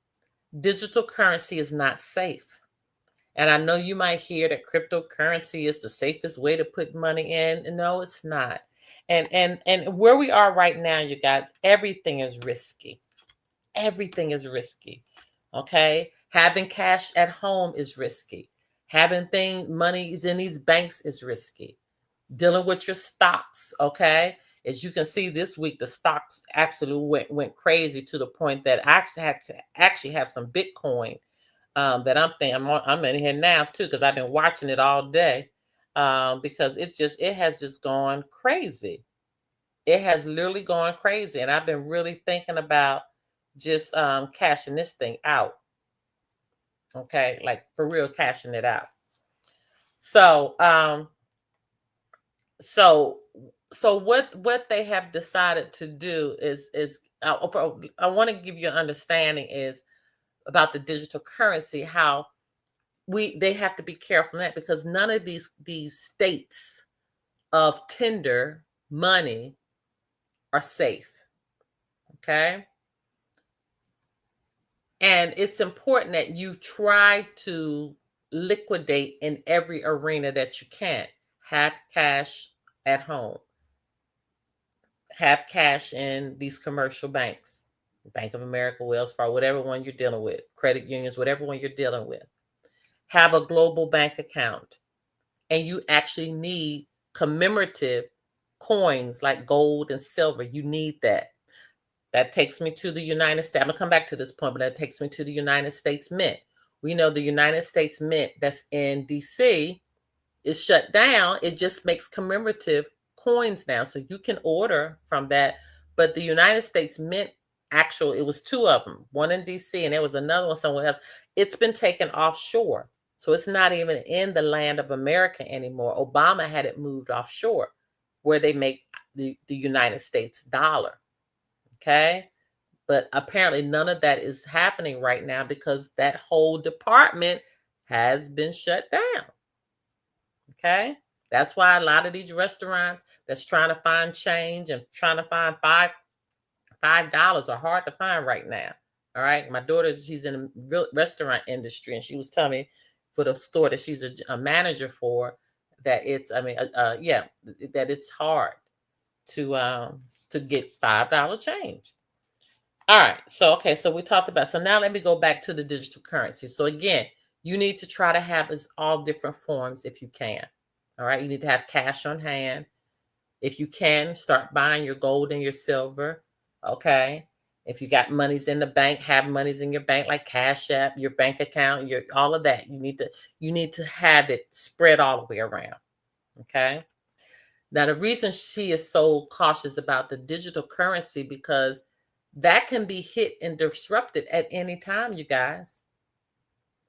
digital currency is not safe. And I know you might hear that cryptocurrency is the safest way to put money in. No, it's not. And where we are right now, you guys, everything is risky. Everything is risky. Okay? Having cash at home is risky. Having monies in these banks is risky. Dealing with your stocks, okay? As you can see this week, the stocks absolutely went crazy, to the point that I actually have some Bitcoin that I'm in here now too, because I've been watching it all day, because it has just gone crazy. It has literally gone crazy, and I've been really thinking about just cashing this thing out. Okay, like for real, cashing it out. So what they have decided to do is I want to give you an understanding is about the digital currency, how they have to be careful in that, because none of these states of tender money are safe. Okay. And it's important that you try to liquidate in every arena that you can. Have cash at home. Have cash in these commercial banks, Bank of America, Wells Fargo, whatever one you're dealing with, credit unions, whatever one you're dealing with. Have a global bank account. And you actually need commemorative coins like gold and silver. You need that. That takes me to the United States. I'm going to come back to this point, but that takes me to the United States Mint. We know the United States Mint that's in DC is shut down. It just makes commemorative coins now. So you can order from that, But the United States Mint, it was two of them, one in DC and there was another one somewhere else. It's been taken offshore. So it's not even in the land of America anymore. Obama had it moved offshore where they make the United States dollar. Okay. But apparently none of that is happening right now because that whole department has been shut down. Okay. That's why a lot of these restaurants that's trying to find change and trying to find $5 are hard to find right now. All right. My daughter, she's in the restaurant industry, and she was telling me for the store that she's a manager for that that it's hard to get $5 change. All right. So we talked about. So now let me go back to the digital currency. So again, you need to try to have this all different forms if you can. All right. You need to have cash on hand. If you can, start buying your gold and your silver. Okay. If you got monies in the bank, have monies in your bank like Cash App, your bank account, all of that. You need to have it spread all the way around. Okay. Now the reason she is so cautious about the digital currency because that can be hit and disrupted at any time, you guys.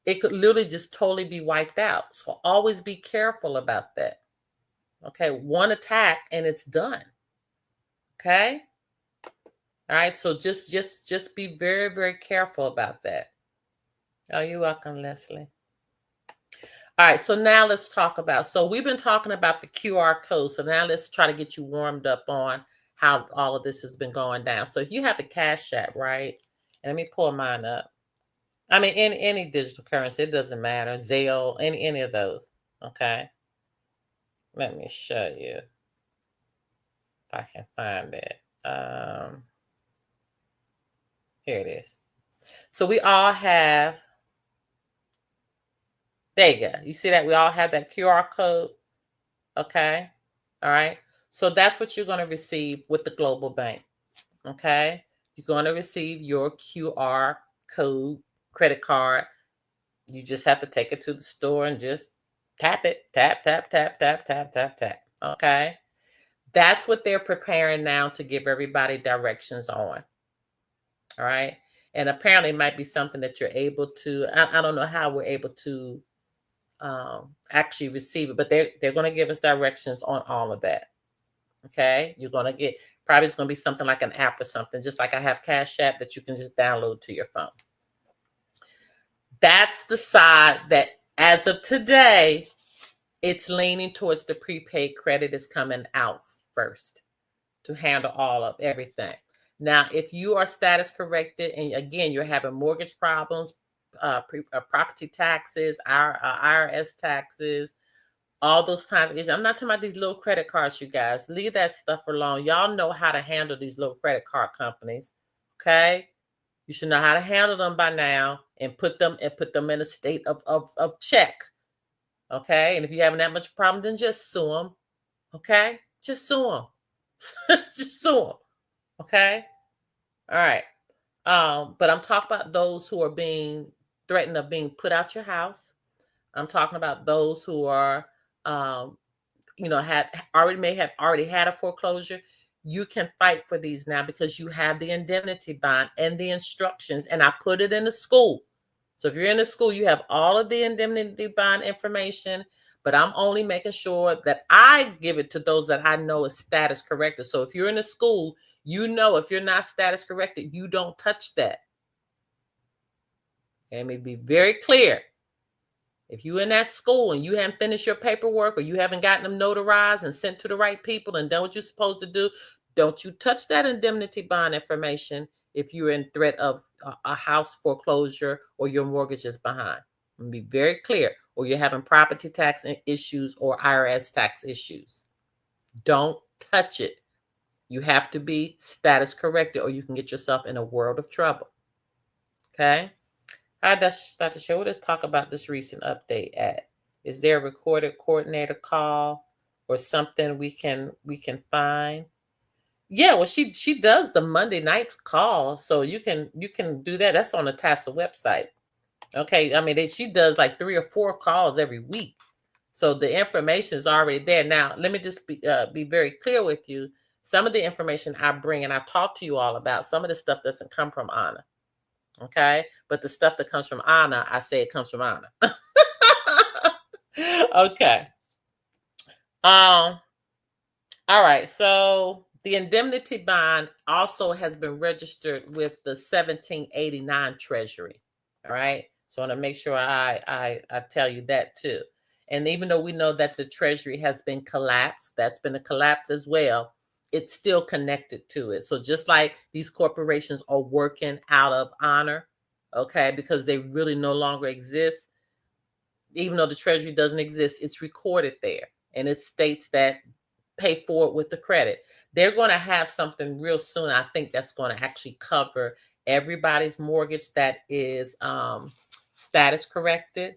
It could literally just totally be wiped out. So always be careful about that. Okay, one attack and it's done. Okay. All right. So just be very, very careful about that. Oh, you're welcome, Leslie. All right. So now let's talk about. So we've been talking about the QR code. So now let's try to get you warmed up on how all of this has been going down. So if you have a Cash App, right? And let me pull mine up. I mean, any digital currency, it doesn't matter. Zelle, any of those. Okay. Let me show you if I can find it. Here it is. So we all have, there you go. You see that we all have that QR code. Okay. All right. So that's what you're going to receive with the Global Bank. Okay. You're going to receive your QR code credit card. You just have to take it to the store and just tap it. Tap, tap, tap, tap, tap, tap, tap. Okay. That's what they're preparing now to give everybody directions on. All right. And apparently it might be something that you're able to, I don't know how we're able to actually receive it, but they're going to give us directions on all of that. Okay. You're going to get, probably it's going to be something like an app or something, just like I have Cash App that you can just download to your phone. That's the side that as of today, it's leaning towards the prepaid credit is coming out first to handle all of everything. Now, if you are status corrected and again, you're having mortgage problems, property taxes, IRS taxes, all those type of issues. I'm not talking about these little credit cards, you guys. Leave that stuff alone. Y'all know how to handle these little credit card companies. Okay. You should know how to handle them by now and put them in a state of check. Okay. And if you're having that much problem, then just sue them. Okay. Just sue them. Just sue them. Okay. All right. But I'm talking about those who are being threatened of being put out your house. I'm talking about those who are, may have already had a foreclosure. You can fight for these now because you have the indemnity bond and the instructions. And I put it in the school. So if you're in the school, you have all of the indemnity bond information. But I'm only making sure that I give it to those that I know is status corrected. So if you're in a school, if you're not status corrected, you don't touch that. Let me be very clear. If you're in that school and you haven't finished your paperwork or you haven't gotten them notarized and sent to the right people and done what you're supposed to do, don't you touch that indemnity bond information if you're in threat of a house foreclosure or your mortgage is behind. Be very clear. Or you're having property tax issues or IRS tax issues. Don't touch it. You have to be status corrected or you can get yourself in a world of trouble. Okay? All right, Dr. Shay, let's talk about this recent update at. Is there a recorded coordinator call or something we can find? Yeah, well, she does the Monday nights call, so you can do that. That's on the TASA website. Okay, I mean, she does like 3 or 4 calls every week. So the information is already there. Now, let me just be very clear with you. Some of the information I bring and I talk to you all about, some of the stuff doesn't come from Anna. Okay. But the stuff that comes from Anna, I say it comes from Anna. Okay. All right. So the indemnity bond also has been registered with the 1789 Treasury. All right. So I want to make sure I tell you that too. And even though we know that the Treasury has been collapsed, that's been a collapse as well, it's still connected to it. So just like these corporations are working out of honor, okay, because they really no longer exist, even though the Treasury doesn't exist, it's recorded there. And it states that pay for it with the credit. They're going to have something real soon. I think that's going to actually cover everybody's mortgage that is status corrected.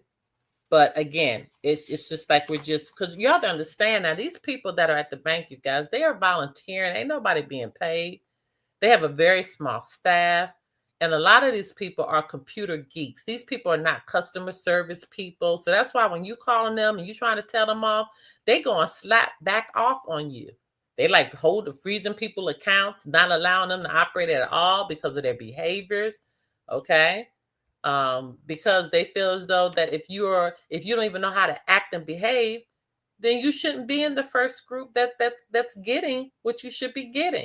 But again, it's just like we're just, because you have to understand now, these people that are at the bank, you guys, they are volunteering. Ain't nobody being paid. They have a very small staff. And a lot of these people are computer geeks. These people are not customer service people. So that's why when you calling them and you trying to tell them off, they going to slap back off on you. They like freezing people accounts, not allowing them to operate at all because of their behaviors. Okay. Because they feel as though that if you don't even know how to act and behave, then you shouldn't be in the first group that's getting what you should be getting.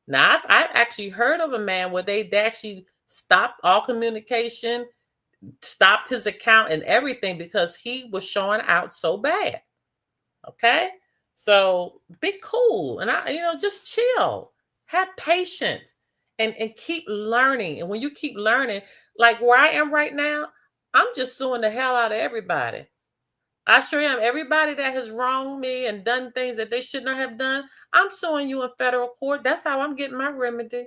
Now, I've actually heard of a man where they actually stopped all communication, stopped his account and everything because he was showing out so bad. Okay, so be cool and just chill, have patience, and keep learning. And when you keep learning, like where I am right now, I'm just suing the hell out of everybody. I sure am. Everybody that has wronged me and done things that they should not have done, I'm suing you in federal court. That's how I'm getting my remedy.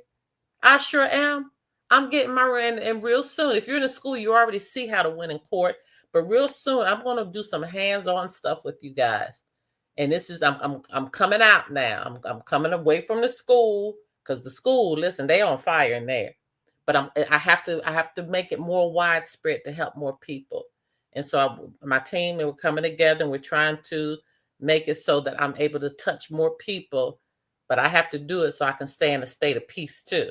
I sure am. I'm getting my remedy, and real soon. If you're in a school, you already see how to win in court. But real soon, I'm going to do some hands-on stuff with you guys. And this is I'm coming out now. I'm coming away from the school because the school, listen, they on fire in there. But I have to make it more widespread to help more people. And so my team and we're coming together and we're trying to make it so that I'm able to touch more people. But I have to do it so I can stay in a state of peace too.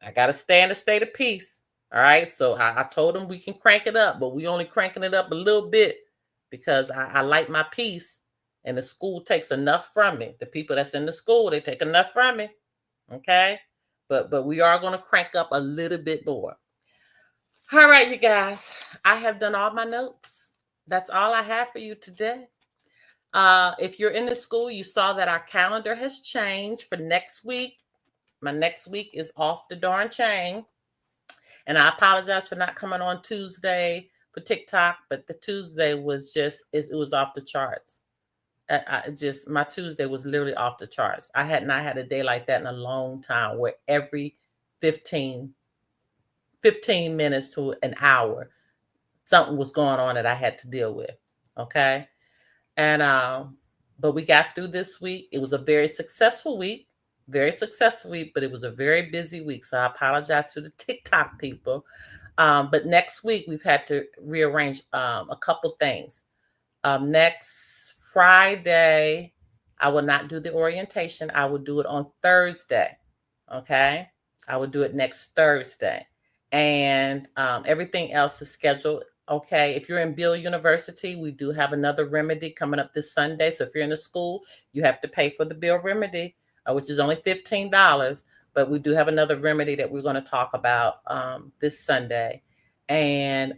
I got to stay in a state of peace. All right. So I told them we can crank it up, but we only cranking it up a little bit because I like my peace. And the school takes enough from me. The people that's in the school, they take enough from me. Okay. But we are going to crank up a little bit more. All right, you guys. I have done all my notes. That's all I have for you today. If you're in the school, you saw that our calendar has changed for next week. My next week is off the darn chain. And I apologize for not coming on Tuesday for TikTok, but the Tuesday was just, it was off the charts. My Tuesday was literally off the charts. I had not had a day like that in a long time where every 15 minutes to an hour, something was going on that I had to deal with. Okay. And, but we got through this week. It was a very successful week, but it was a very busy week. So I apologize to the TikTok people. But next week we've had to rearrange a couple things. Next Friday, I will not do the orientation. I will do it on Thursday. Okay. I will do it next Thursday. And everything else is scheduled. Okay. If you're in Beale University, we do have another remedy coming up this Sunday. So if you're in a school, you have to pay for the Beale remedy, which is only $15. But we do have another remedy that we're going to talk about this Sunday. And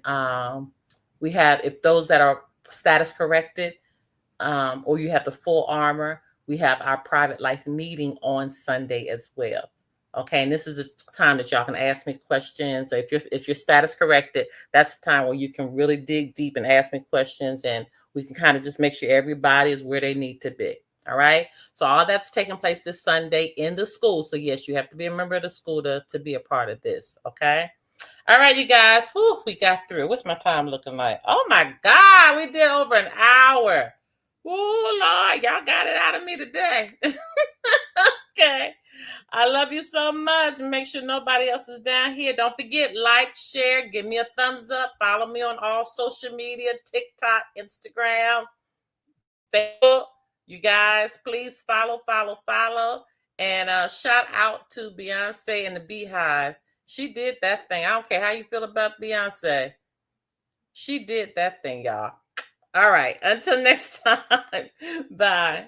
we have, if those that are status corrected, or you have the full armor, we have our private life meeting on Sunday as well. Okay, and this is the time that y'all can ask me questions. So if you're status corrected, that's the time where you can really dig deep and ask me questions, and we can kind of just make sure everybody is where they need to be. All right. So all that's taking place this Sunday in the school. So yes, you have to be a member of the school to be a part of this. Okay. All right, you guys. Whew, we got through. What's my time looking like? Oh my God, we did over an hour. Oh Lord, y'all got it out of me today. Okay. I love you so much. Make sure nobody else is down here. Don't forget, like, share, give me a thumbs up. Follow me on all social media, TikTok, Instagram, Facebook. You guys, please follow. And shout out to Beyonce and the Beehive. She did that thing. I don't care how you feel about Beyonce. She did that thing, y'all. All right. Until next time. Bye.